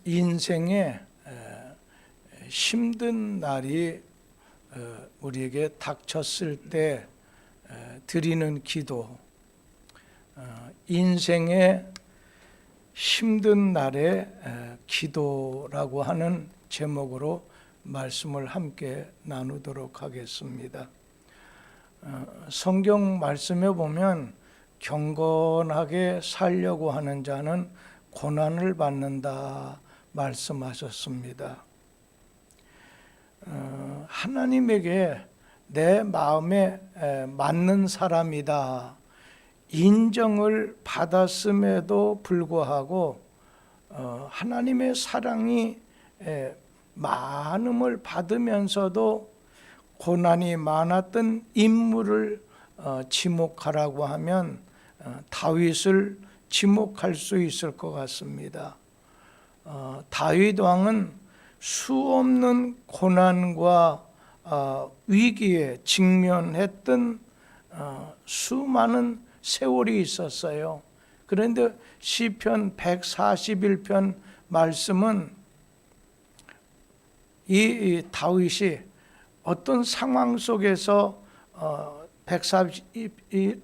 인생에 힘든 날이 우리에게 닥쳤을 때 드리는 기도, 인생의 힘든 날의 기도라고 하는 제목으로 말씀을 함께 나누도록 하겠습니다. 성경 말씀에 보면 경건하게 살려고 하는 자는 고난을 받는다 말씀하셨습니다. 하나님에게 내 마음에 맞는 사람이다 인정을 받았음에도 불구하고 하나님의 사랑이 많음을 받으면서도 고난이 많았던 인물을 지목하라고 하면 다윗을 지목할 수 있을 것 같습니다. 다윗 왕은 수없는 고난과 위기에 직면했던 수많은 세월이 있었어요. 그런데 시편 141편 말씀은 이 다윗이 어떤 상황 속에서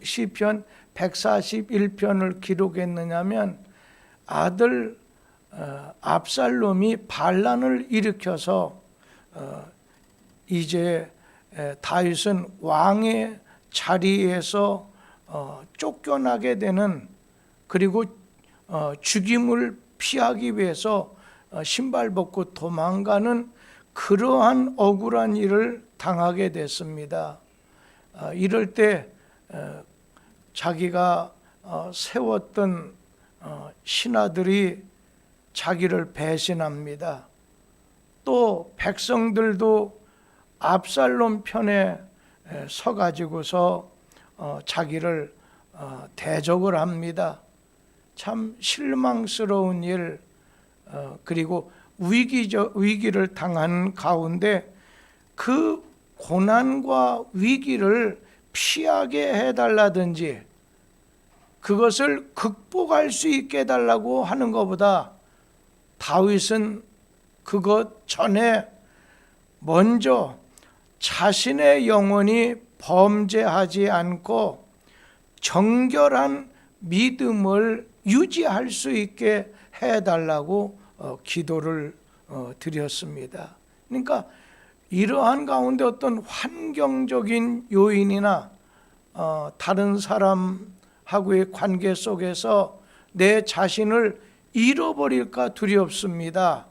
시편 141편을 기록했느냐면 아들 압살롬이 반란을 일으켜서 이제 다윗은 왕의 자리에서 쫓겨나게 되는, 그리고 죽임을 피하기 위해서 신발 벗고 도망가는 그러한 억울한 일을 당하게 됐습니다. 이럴 때 자기가 세웠던 신하들이 자기를 배신합니다. 또 백성들도 압살롬 편에 서가지고서 자기를 대적을 합니다. 참 실망스러운 일, 그리고 위기를 당한 가운데 그 고난과 위기를 피하게 해달라든지 그것을 극복할 수 있게 해달라고 하는 것보다 다윗은 그것 전에 먼저 자신의 영혼이 범죄하지 않고 정결한 믿음을 유지할 수 있게 해달라고 기도를 드렸습니다. 그러니까 이러한 가운데 어떤 환경적인 요인이나 다른 사람하고의 관계 속에서 내 자신을 잃어버릴까 두렵습니다.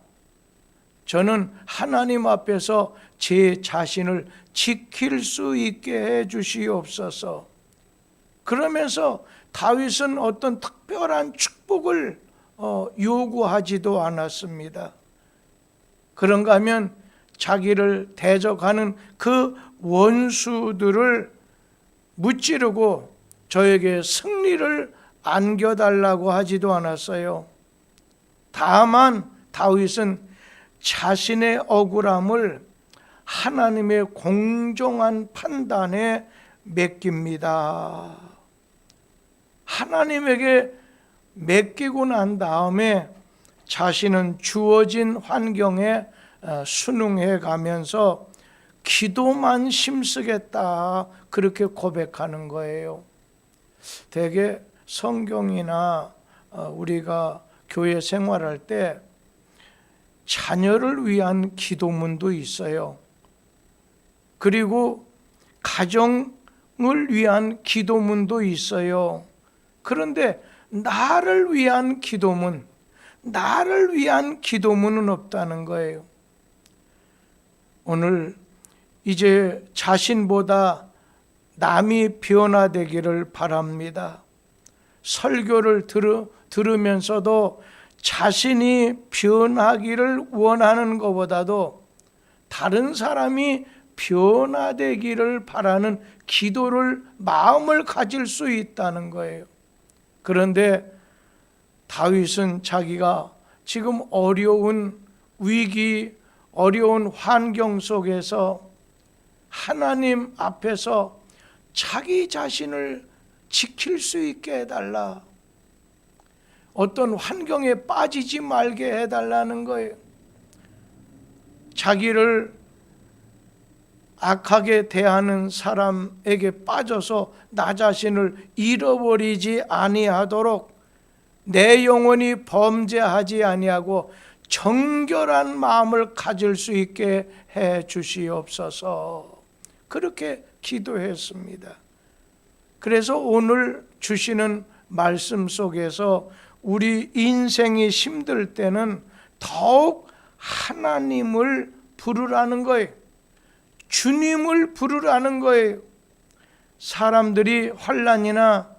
저는 하나님 앞에서 제 자신을 지킬 수 있게 해 주시옵소서. 그러면서 다윗은 어떤 특별한 축복을 요구하지도 않았습니다. 그런가 하면 자기를 대적하는 그 원수들을 무찌르고 저에게 승리를 안겨달라고 하지도 않았어요. 다만 다윗은 자신의 억울함을 하나님의 공정한 판단에 맡깁니다. 하나님에게 맡기고 난 다음에 자신은 주어진 환경에 순응해 가면서 기도만 힘쓰겠다 그렇게 고백하는 거예요. 대개 성경이나 우리가 교회 생활할 때 자녀를 위한 기도문도 있어요. 그리고 가정을 위한 기도문도 있어요. 그런데 나를 위한 기도문은 없다는 거예요. 오늘 이제 자신보다 남이 변화되기를 바랍니다. 설교를 들으면서도 자신이 변하기를 원하는 것보다도 다른 사람이 변화되기를 바라는 기도를 마음을 가질 수 있다는 거예요. 그런데 다윗은 자기가 지금 어려운 위기, 어려운 환경 속에서 하나님 앞에서 자기 자신을 지킬 수 있게 해달라. 어떤 환경에 빠지지 말게 해달라는 거예요. 자기를 악하게 대하는 사람에게 빠져서 나 자신을 잃어버리지 아니하도록 내 영혼이 범죄하지 아니하고 정결한 마음을 가질 수 있게 해 주시옵소서. 그렇게 기도했습니다. 그래서 오늘 주시는 말씀 속에서 우리 인생이 힘들 때는 더욱 하나님을 부르라는 거예요. 주님을 부르라는 거예요. 사람들이 환난이나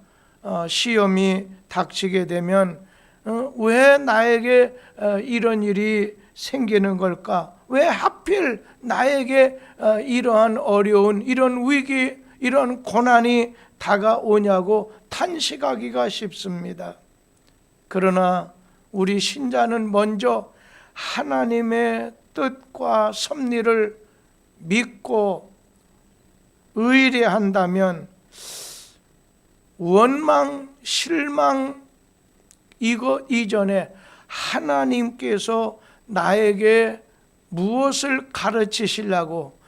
시험이 닥치게 되면 왜 나에게 이런 일이 생기는 걸까? 왜 하필 나에게 이러한 어려운, 이런 위기, 이런 고난이 다가오냐고 탄식하기가 쉽습니다. 그러나 우리 신자는 먼저 하나님의 뜻과 섭리를 믿고 의뢰한다면 원망, 실망 이전에 하나님께서 나에게 무엇을 가르치시려고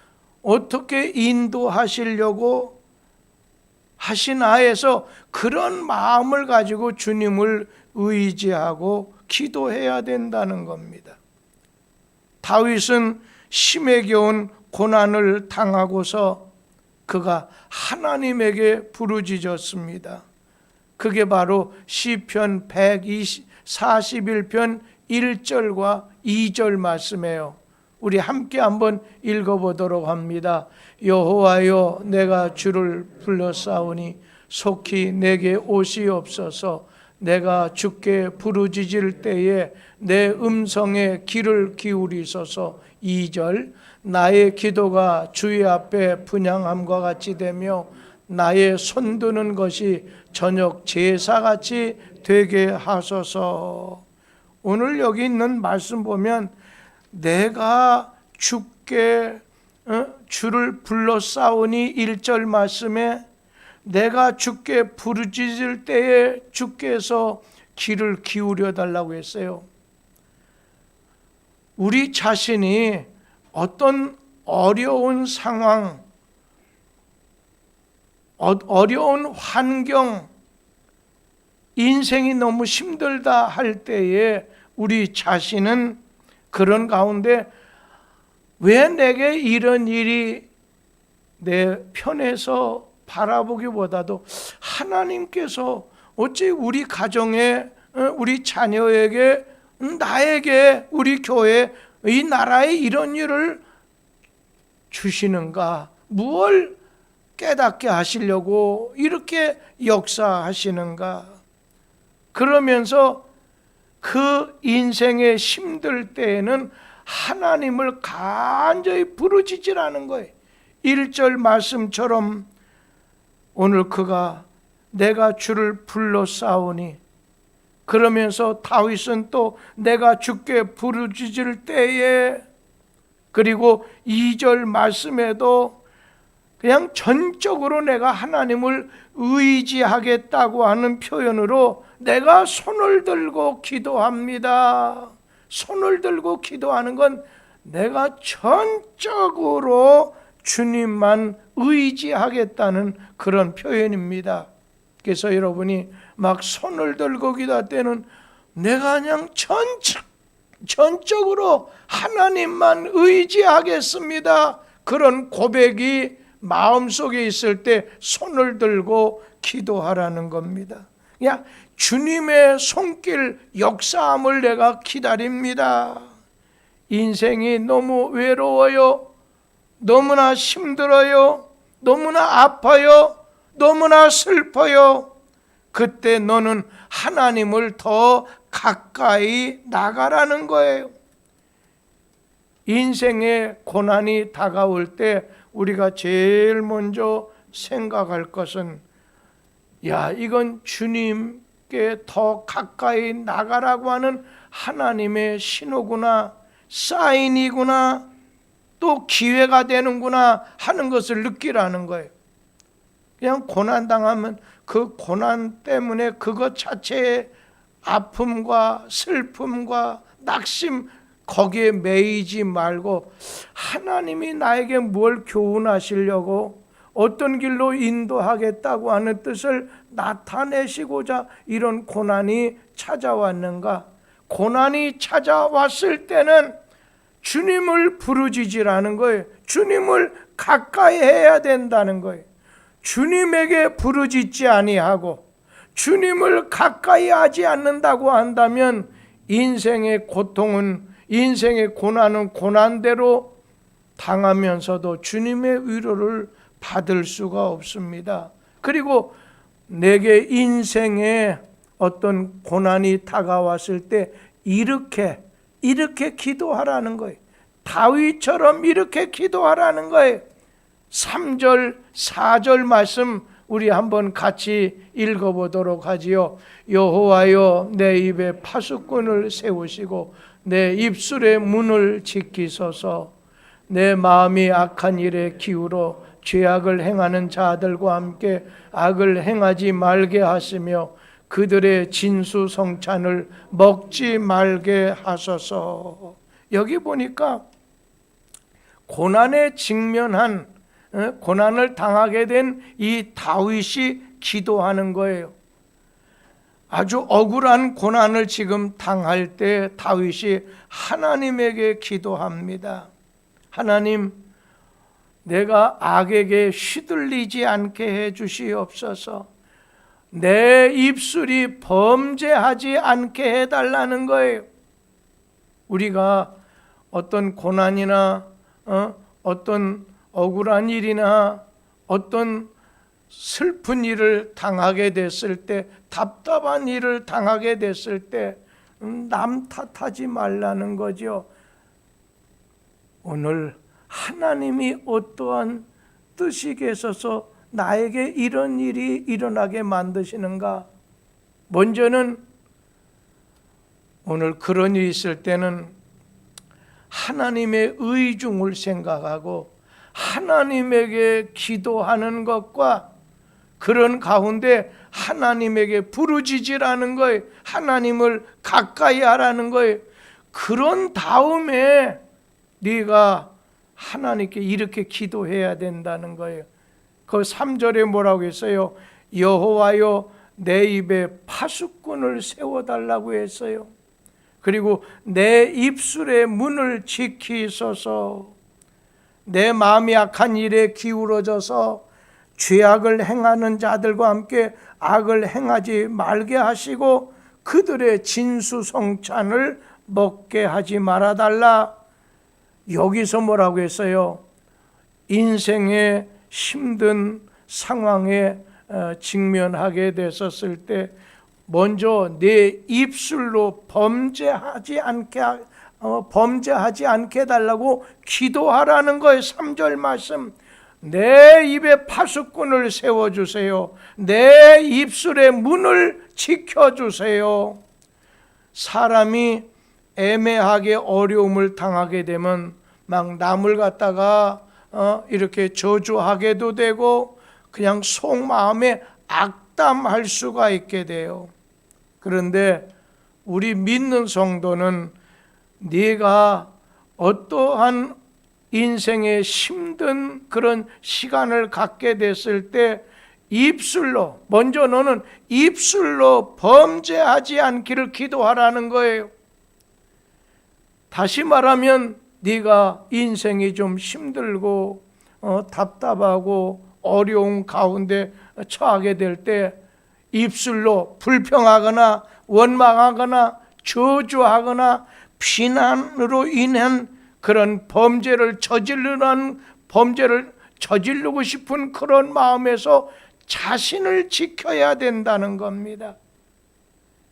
어떻게 인도하시려고 하시나에서 그런 마음을 가지고 주님을 의지하고 기도해야 된다는 겁니다. 다윗은 심에 겨운 고난을 당하고서 그가 하나님에게 부르짖었습니다. 그게 바로 시편 141편 1절과 2절 말씀이에요. 우리 함께 한번 읽어보도록 합니다. 여호와여, 내가 주를 불러싸우니 속히 내게 오시옵소서. 내가 주께 부르짖을 때에 내 음성에 귀를 기울이소서. 2절, 나의 기도가 주의 앞에 분향함과 같이 되며 나의 손드는 것이 저녁 제사같이 되게 하소서. 오늘 여기 있는 말씀 보면 내가 주께 주를 불러싸우니 1절 말씀에 내가 주께 부르짖을 때에 주께서 귀를 기울여 달라고 했어요. 우리 자신이 어떤 어려운 상황, 어려운 환경, 인생이 너무 힘들다 할 때에 우리 자신은 그런 가운데 왜 내게 이런 일이 내 편에서 바라보기보다도 하나님께서 어찌 우리 가정에, 우리 자녀에게, 나에게, 우리 교회, 이 나라에 이런 일을 주시는가? 무엇을 깨닫게 하시려고 이렇게 역사하시는가? 그러면서 그 인생에 힘들 때에는 하나님을 간절히 부르짖으라는 거예요. 1절 말씀처럼 오늘 그가 내가 주를 불러싸우니, 그러면서 다윗은 또 내가 주께 부르짖을 때에, 그리고 2절 말씀에도 그냥 전적으로 내가 하나님을 의지하겠다고 하는 표현으로 내가 손을 들고 기도합니다. 손을 들고 기도하는 건 내가 전적으로 주님만 의지하겠다는 그런 표현입니다. 그래서 여러분이 막 손을 들고 기도할 때는 내가 그냥 전적으로 하나님만 의지하겠습니다. 그런 고백이 마음속에 있을 때 손을 들고 기도하라는 겁니다. 그냥 주님의 손길 역사함을 내가 기다립니다. 인생이 너무 외로워요. 너무나 힘들어요. 너무나 아파요. 너무나 슬퍼요. 그때 너는 하나님을 더 가까이 나가라는 거예요. 인생의 고난이 다가올 때 우리가 제일 먼저 생각할 것은 이건 주님께 더 가까이 나가라고 하는 하나님의 신호구나, 사인이구나, 또 기회가 되는구나 하는 것을 느끼라는 거예요. 그냥 고난당하면 그 고난 때문에 그것 자체에 아픔과 슬픔과 낙심 거기에 매이지 말고 하나님이 나에게 뭘 교훈하시려고 어떤 길로 인도하겠다고 하는 뜻을 나타내시고자 이런 고난이 찾아왔는가? 고난이 찾아왔을 때는 주님을 부르짖으라는 거예요. 주님을 가까이 해야 된다는 거예요. 주님에게 부르짖지 아니하고 주님을 가까이 하지 않는다고 한다면 인생의 고통은, 인생의 고난은 고난대로 당하면서도 주님의 위로를 받을 수가 없습니다. 그리고 내게 인생에 어떤 고난이 다가왔을 때 이렇게 기도하라는 거예요. 다윗처럼 이렇게 기도하라는 거예요. 3절 4절 말씀 우리 한번 같이 읽어보도록 하지요. 여호와여, 내 입에 파수꾼을 세우시고 내 입술의 문을 지키소서. 내 마음이 악한 일에 기울어 죄악을 행하는 자들과 함께 악을 행하지 말게 하시며 그들의 진수성찬을 먹지 말게 하소서. 여기 보니까 고난에 직면한, 고난을 당하게 된 이 다윗이 기도하는 거예요. 아주 억울한 고난을 지금 당할 때 다윗이 하나님에게 기도합니다. 하나님, 내가 악에게 휘둘리지 않게 해 주시옵소서. 내 입술이 범죄하지 않게 해달라는 거예요. 우리가 어떤 고난이나 어떤 억울한 일이나 어떤 슬픈 일을 당하게 됐을 때, 답답한 일을 당하게 됐을 때 남 탓하지 말라는 거죠. 오늘 하나님이 어떠한 뜻이 계셔서 나에게 이런 일이 일어나게 만드시는가? 먼저는 오늘 그런 일이 있을 때는 하나님의 의중을 생각하고 하나님에게 기도하는 것과 그런 가운데 하나님에게 부르짖으라는 거예요. 하나님을 가까이 하라는 거예요. 그런 다음에 네가 하나님께 이렇게 기도해야 된다는 거예요. 그 3절에 뭐라고 했어요? 여호와여, 내 입에 파수꾼을 세워달라고 했어요. 그리고 내 입술의 문을 지키소서. 내 마음이 악한 일에 기울어져서 죄악을 행하는 자들과 함께 악을 행하지 말게 하시고 그들의 진수성찬을 먹게 하지 말아달라. 여기서 뭐라고 했어요? 인생의 힘든 상황에 직면하게 됐었을 때 먼저 내 입술로 범죄하지 않게 달라고 기도하라는 거예요. 3절 말씀. 내 입에 파수꾼을 세워주세요. 내 입술의 문을 지켜주세요. 사람이 애매하게 어려움을 당하게 되면 막 남을 갖다가 이렇게 저주하게도 되고 그냥 속마음에 악담할 수가 있게 돼요. 그런데 우리 믿는 성도는 네가 어떠한 인생의 힘든 그런 시간을 갖게 됐을 때 입술로, 먼저 너는 입술로 범죄하지 않기를 기도하라는 거예요. 다시 말하면 네가 인생이 좀 힘들고 답답하고 어려운 가운데 처하게 될 때 입술로 불평하거나 원망하거나 저주하거나 비난으로 인한 그런 범죄를 저지르고 싶은 그런 마음에서 자신을 지켜야 된다는 겁니다.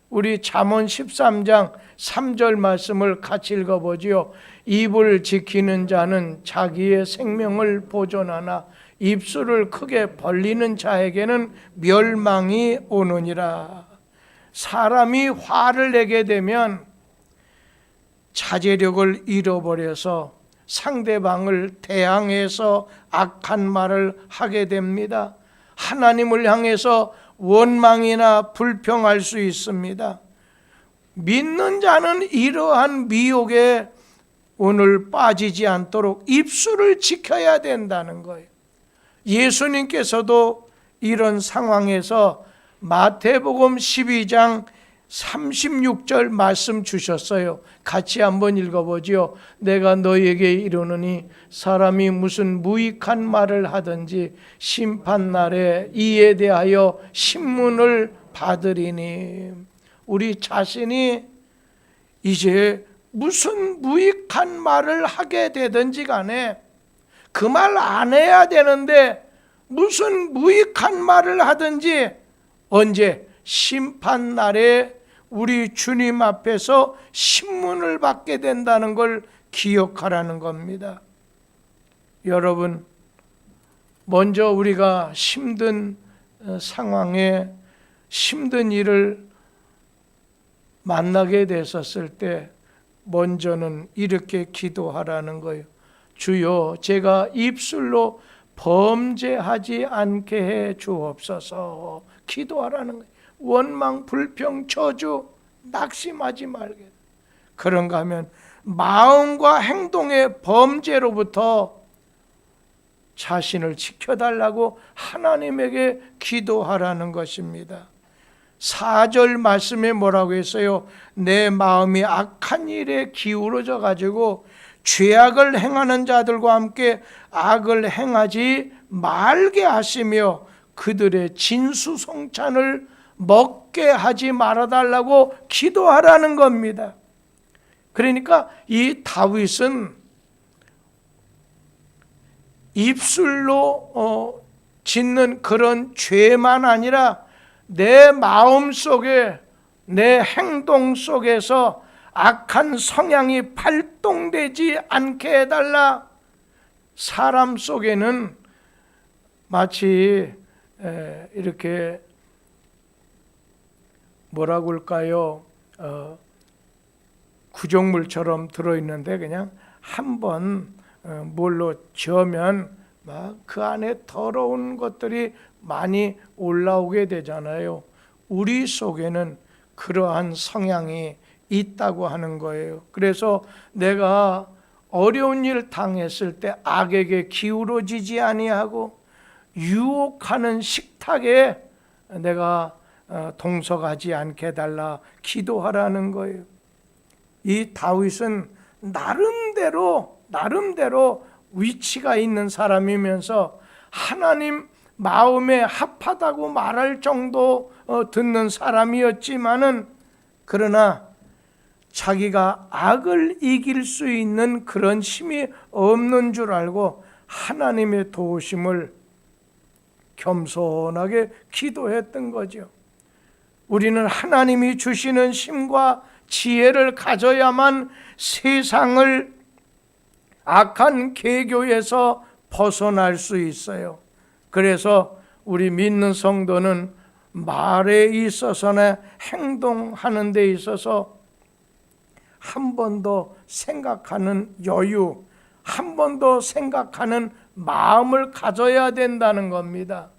우리 잠언 13장 3절 말씀을 같이 읽어보지요. 입을 지키는 자는 자기의 생명을 보존하나 입술을 크게 벌리는 자에게는 멸망이 오느니라. 사람이 화를 내게 되면 자제력을 잃어버려서 상대방을 대항해서 악한 말을 하게 됩니다. 하나님을 향해서 원망이나 불평할 수 있습니다. 믿는 자는 이러한 미혹에 오늘 빠지지 않도록 입술을 지켜야 된다는 거예요. 예수님께서도 이런 상황에서 마태복음 12장 36절 말씀 주셨어요. 같이 한번 읽어보죠. 내가 너희에게 이르노니 사람이 무슨 무익한 말을 하든지 심판날에 이에 대하여 신문을 받으리니. 우리 자신이 이제 무슨 무익한 말을 하게 되든지 간에 그 말 안 해야 되는데 무슨 무익한 말을 하든지 언제? 심판날에 우리 주님 앞에서 신문을 받게 된다는 걸 기억하라는 겁니다. 여러분, 먼저 우리가 힘든 상황에 힘든 일을 만나게 됐었을 때 먼저는 이렇게 기도하라는 거예요. 주여, 제가 입술로 범죄하지 않게 해 주옵소서. 기도하라는 거예요. 원망, 불평, 저주, 낙심하지 말게. 그런가 하면 마음과 행동의 범죄로부터 자신을 지켜달라고 하나님에게 기도하라는 것입니다. 4절 말씀에 뭐라고 했어요? 내 마음이 악한 일에 기울어져 가지고 죄악을 행하는 자들과 함께 악을 행하지 말게 하시며 그들의 진수성찬을 먹게 하지 말아달라고 기도하라는 겁니다. 그러니까 이 다윗은 입술로 짓는 그런 죄만 아니라 내 마음 속에, 내 행동 속에서 악한 성향이 발동되지 않게 해달라. 사람 속에는 마치 이렇게 뭐라고 할까요? 구정물처럼 들어있는데 그냥 한번 물로 저으면 막 그 안에 더러운 것들이 많이 올라오게 되잖아요. 우리 속에는 그러한 성향이 있다고 하는 거예요. 그래서 내가 어려운 일 당했을 때 악에게 기울어지지 아니하고 유혹하는 식탁에 내가 동석하지 않게 해달라 기도하라는 거예요. 이 다윗은 나름대로 위치가 있는 사람이면서 하나님 마음에 합하다고 말할 정도 듣는 사람이었지만은 그러나 자기가 악을 이길 수 있는 그런 힘이 없는 줄 알고 하나님의 도우심을 겸손하게 기도했던 거죠. 우리는 하나님이 주시는 힘과 지혜를 가져야만 세상을 악한 계교에서 벗어날 수 있어요. 그래서 우리 믿는 성도는 말에 있어서나 행동하는 데 있어서 한 번 더 생각하는 여유, 한 번 더 생각하는 마음을 가져야 된다는 겁니다.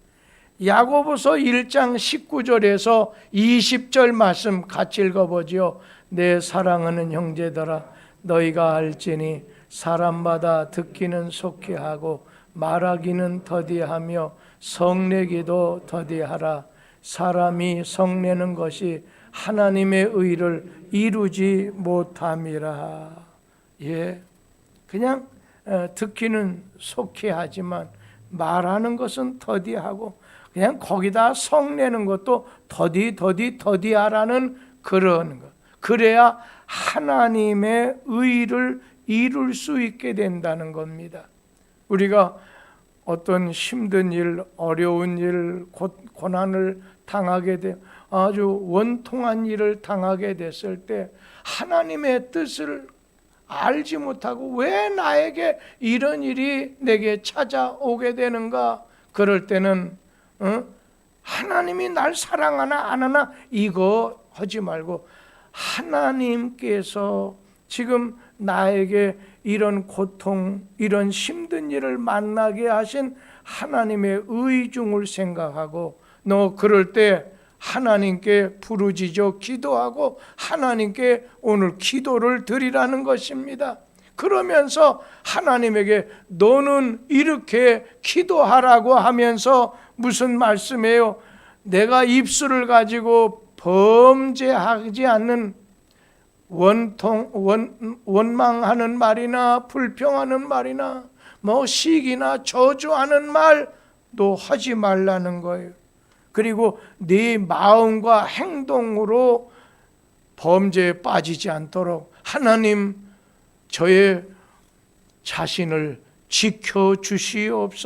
야고보서 1장 19절에서 20절 말씀 같이 읽어보지요. 내 사랑하는 형제들아, 너희가 알지니 사람마다 듣기는 속히 하고 말하기는 더디하며 성내기도 더디하라. 사람이 성내는 것이 하나님의 의를 이루지 못함이라. 예, 그냥 듣기는 속히 하지만 말하는 것은 더디하고 그냥 거기다 성내는 것도 더디하라는 그런 것. 그래야 하나님의 의를 이룰 수 있게 된다는 겁니다. 우리가 어떤 힘든 일, 어려운 일, 고난을 당하게 돼 아주 원통한 일을 당하게 됐을 때 하나님의 뜻을 알지 못하고 왜 나에게 이런 일이 내게 찾아오게 되는가? 그럴 때는 하나님이 날 사랑하나 안 하나 이거 하지 말고 하나님께서 지금 나에게 이런 고통, 이런 힘든 일을 만나게 하신 하나님의 의중을 생각하고 너 그럴 때 하나님께 부르짖어 기도하고 하나님께 오늘 기도를 드리라는 것입니다. 그러면서 하나님에게 너는 이렇게 기도하라고 하면서 무슨 말씀이에요? 내가 입술을 가지고 범죄하지 않는 원망하는 말이나 불평하는 말이나 시기나 저주하는 말도 하지 말라는 거예요. 그리고 네 마음과 행동으로 범죄에 빠지지 않도록 하나님 저의 자신을 지켜주시옵소서.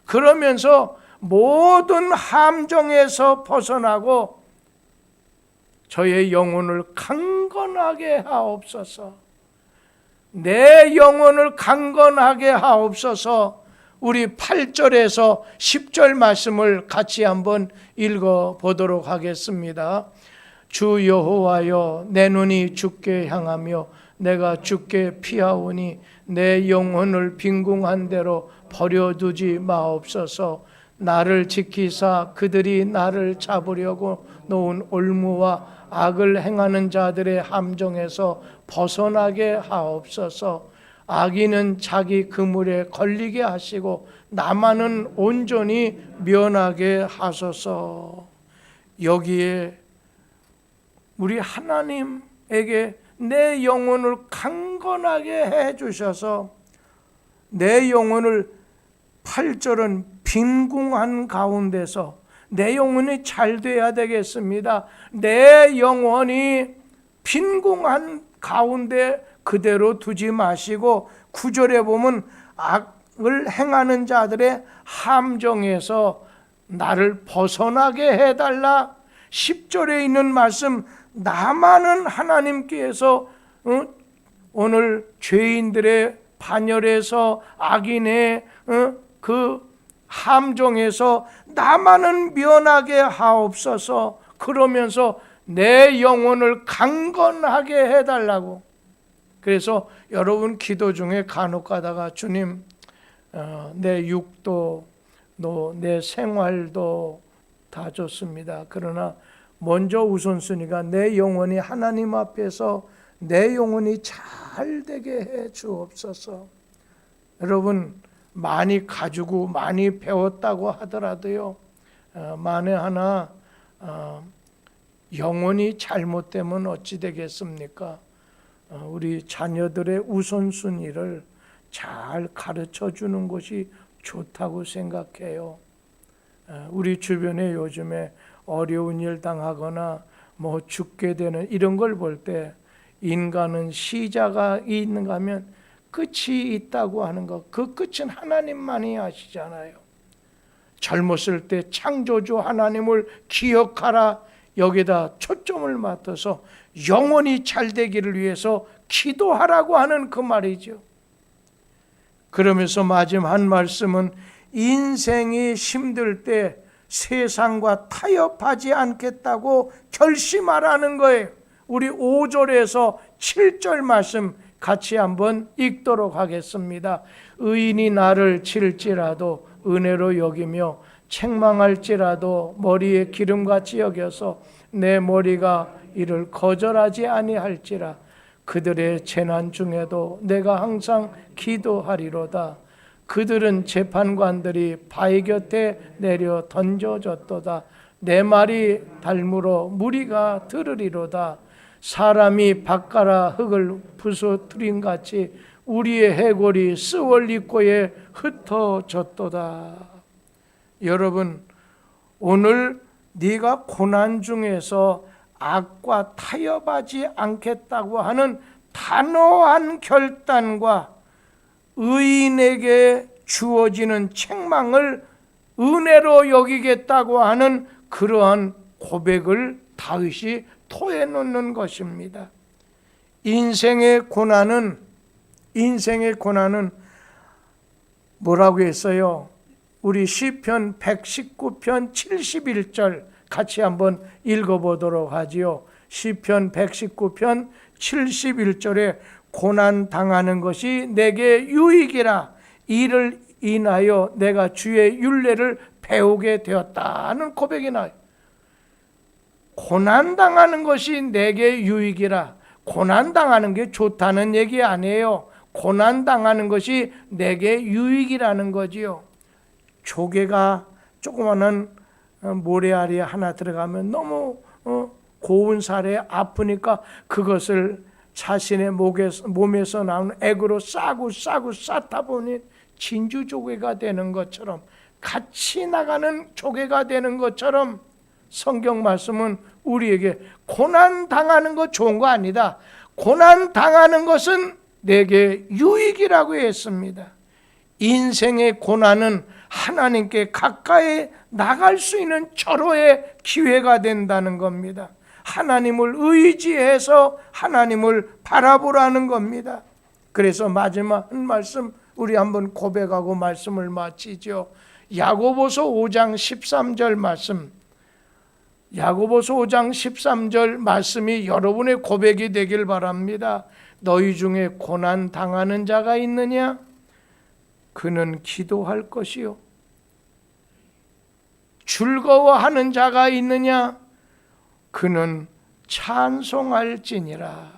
그러면서 모든 함정에서 벗어나고 저의 영혼을 강건하게 하옵소서. 내 영혼을 강건하게 하옵소서. 우리 8절에서 10절 말씀을 같이 한번 읽어보도록 하겠습니다. 주 여호와여, 내 눈이 주께 향하며 내가 주께 피하오니 내 영혼을 빈궁한 대로 버려두지 마옵소서. 나를 지키사 그들이 나를 잡으려고 놓은 올무와 악을 행하는 자들의 함정에서 벗어나게 하옵소서. 악인은 자기 그물에 걸리게 하시고 나만은 온전히 면하게 하소서. 여기에 우리 하나님에게 내 영혼을 강건하게 해주셔서 내 영혼을 8절은 빈궁한 가운데서 내 영혼이 잘 돼야 되겠습니다. 내 영혼이 빈궁한 가운데 그대로 두지 마시고 9절에 보면 악을 행하는 자들의 함정에서 나를 벗어나게 해달라. 10절에 있는 말씀, 나만은 하나님께서 오늘 죄인들의 반열에서 악인의 그 함정에서 나만은 면하게 하옵소서. 그러면서 내 영혼을 강건하게 해달라고. 그래서 여러분 기도 중에 간혹 가다가 주님, 내 육도 내 생활도 다 좋습니다. 그러나 먼저 우선순위가 내 영혼이 하나님 앞에서 내 영혼이 잘 되게 해 주옵소서. 여러분 많이 가지고 많이 배웠다고 하더라도요, 만에 하나 영혼이 잘못되면 어찌 되겠습니까? 우리 자녀들의 우선순위를 잘 가르쳐 주는 것이 좋다고 생각해요. 우리 주변에 요즘에 어려운 일 당하거나 죽게 되는 이런 걸 볼 때 인간은 시자가 있는가 하면 끝이 있다고 하는 것, 그 끝은 하나님만이 아시잖아요. 젊었을 때 창조주 하나님을 기억하라, 여기다 초점을 맞춰서 영원히 잘 되기를 위해서 기도하라고 하는 그 말이죠. 그러면서 마지막 한 말씀은 인생이 힘들 때 세상과 타협하지 않겠다고 결심하라는 거예요. 우리 5절에서 7절 말씀 같이 한번 읽도록 하겠습니다. 의인이 나를 칠지라도 은혜로 여기며 책망할지라도 머리에 기름같이 여겨서 내 머리가 이를 거절하지 아니할지라. 그들의 재난 중에도 내가 항상 기도하리로다. 그들은 재판관들이 바위 곁에 내려 던져졌도다. 내 말이 닮으로 무리가 들으리로다. 사람이 밭가라 흙을 부서뜨린 같이 우리의 해골이 스월 입고에 흩어졌도다. 여러분, 오늘 네가 고난 중에서 악과 타협하지 않겠다고 하는 단호한 결단과 의인에게 주어지는 책망을 은혜로 여기겠다고 하는 그러한 고백을 다윗이 토해놓는 것입니다. 인생의 고난은 뭐라고 했어요? 우리 시편 119편 71절 같이 한번 읽어보도록 하지요. 시편 119편 71절에 고난 당하는 것이 내게 유익이라. 이를 인하여 내가 주의 율례를 배우게 되었다는 고백이 나요. 고난당하는 것이 내게 유익이라. 고난당하는 게 좋다는 얘기 아니에요. 고난당하는 것이 내게 유익이라는 거지요. 조개가 조그마한 모래알이 하나 들어가면 너무 고운 살에 아프니까 그것을 자신의 몸에서 나오는 액으로 싸고 싸다 보니 진주 조개가 되는 것처럼, 같이 나가는 조개가 되는 것처럼 성경 말씀은 우리에게 고난 당하는 거 좋은 거 아니다. 고난 당하는 것은 내게 유익이라고 했습니다. 인생의 고난은 하나님께 가까이 나갈 수 있는 절호의 기회가 된다는 겁니다. 하나님을 의지해서 하나님을 바라보라는 겁니다. 그래서 마지막 말씀 우리 한번 고백하고 말씀을 마치죠. 야고보서 5장 13절 말씀, 야고보서 5장 13절 말씀이 여러분의 고백이 되길 바랍니다. 너희 중에 고난 당하는 자가 있느냐? 그는 기도할 것이요. 즐거워하는 자가 있느냐? 그는 찬송할지니라.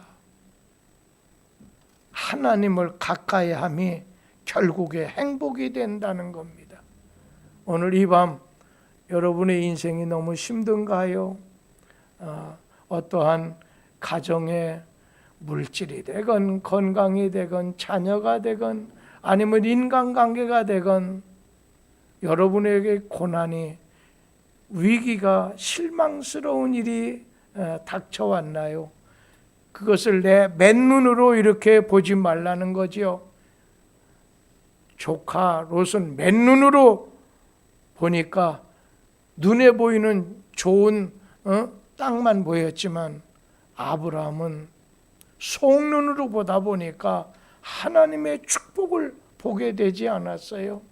하나님을 가까이 함이 결국에 행복이 된다는 겁니다. 오늘 이 밤 여러분의 인생이 너무 힘든가요? 어떠한 가정에 물질이 되건 건강이 되건 자녀가 되건 아니면 인간관계가 되건 여러분에게 고난이, 위기가, 실망스러운 일이 닥쳐왔나요? 그것을 내 맨눈으로 이렇게 보지 말라는 거지요. 조카 롯은 맨눈으로 보니까 눈에 보이는 좋은 땅만 보였지만 아브라함은 속눈으로 보다 보니까 하나님의 축복을 보게 되지 않았어요.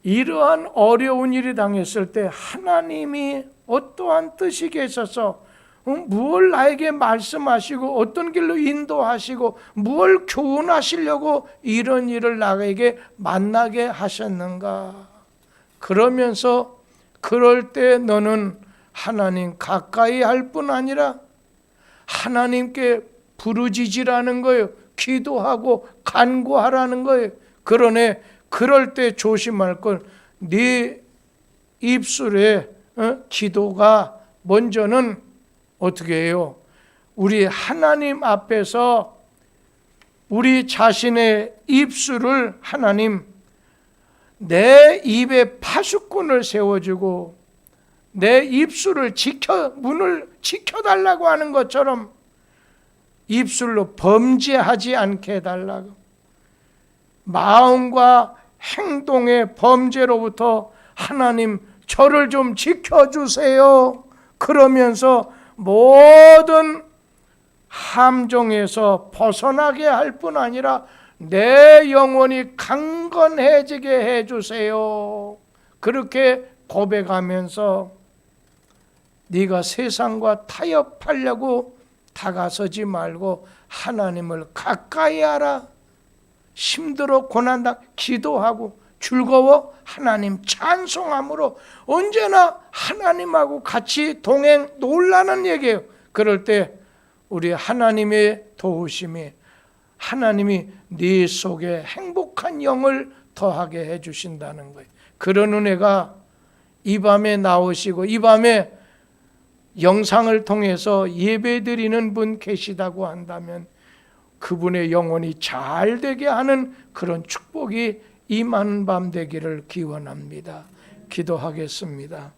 이러한 어려운 일이 당했을 때 하나님이 어떠한 뜻이 계셔서 무엇을 나에게 말씀하시고 어떤 길로 인도하시고 무엇을 교훈하시려고 이런 일을 나에게 만나게 하셨는가. 그러면서 그럴 때 너는 하나님 가까이 할 뿐 아니라 하나님께 부르짖으라는 거예요. 기도하고 간구하라는 거예요. 그러네 그럴 때 조심할 건 네 입술에 기도가 먼저는 어떻게 해요? 우리 하나님 앞에서 우리 자신의 입술을 하나님 내 입에 파수꾼을 세워주고 내 입술을 문을 지켜달라고 하는 것처럼 입술로 범죄하지 않게 해달라고, 마음과 행동의 범죄로부터 하나님 저를 좀 지켜주세요. 그러면서 모든 함정에서 벗어나게 할 뿐 아니라 내 영혼이 강건해지게 해주세요. 그렇게 고백하면서 네가 세상과 타협하려고 다가서지 말고 하나님을 가까이 하라. 힘들어 고난다 기도하고 즐거워 하나님 찬송함으로 언제나 하나님하고 같이 동행 놀라는 얘기예요. 그럴 때 우리 하나님의 도우심이, 하나님이 네 속에 행복한 영을 더하게 해주신다는 거예요. 그런 은혜가 이 밤에 나오시고 이 밤에 영상을 통해서 예배드리는 분 계시다고 한다면 그분의 영혼이 잘 되게 하는 그런 축복이 임하는 밤 되기를 기원합니다. 기도하겠습니다.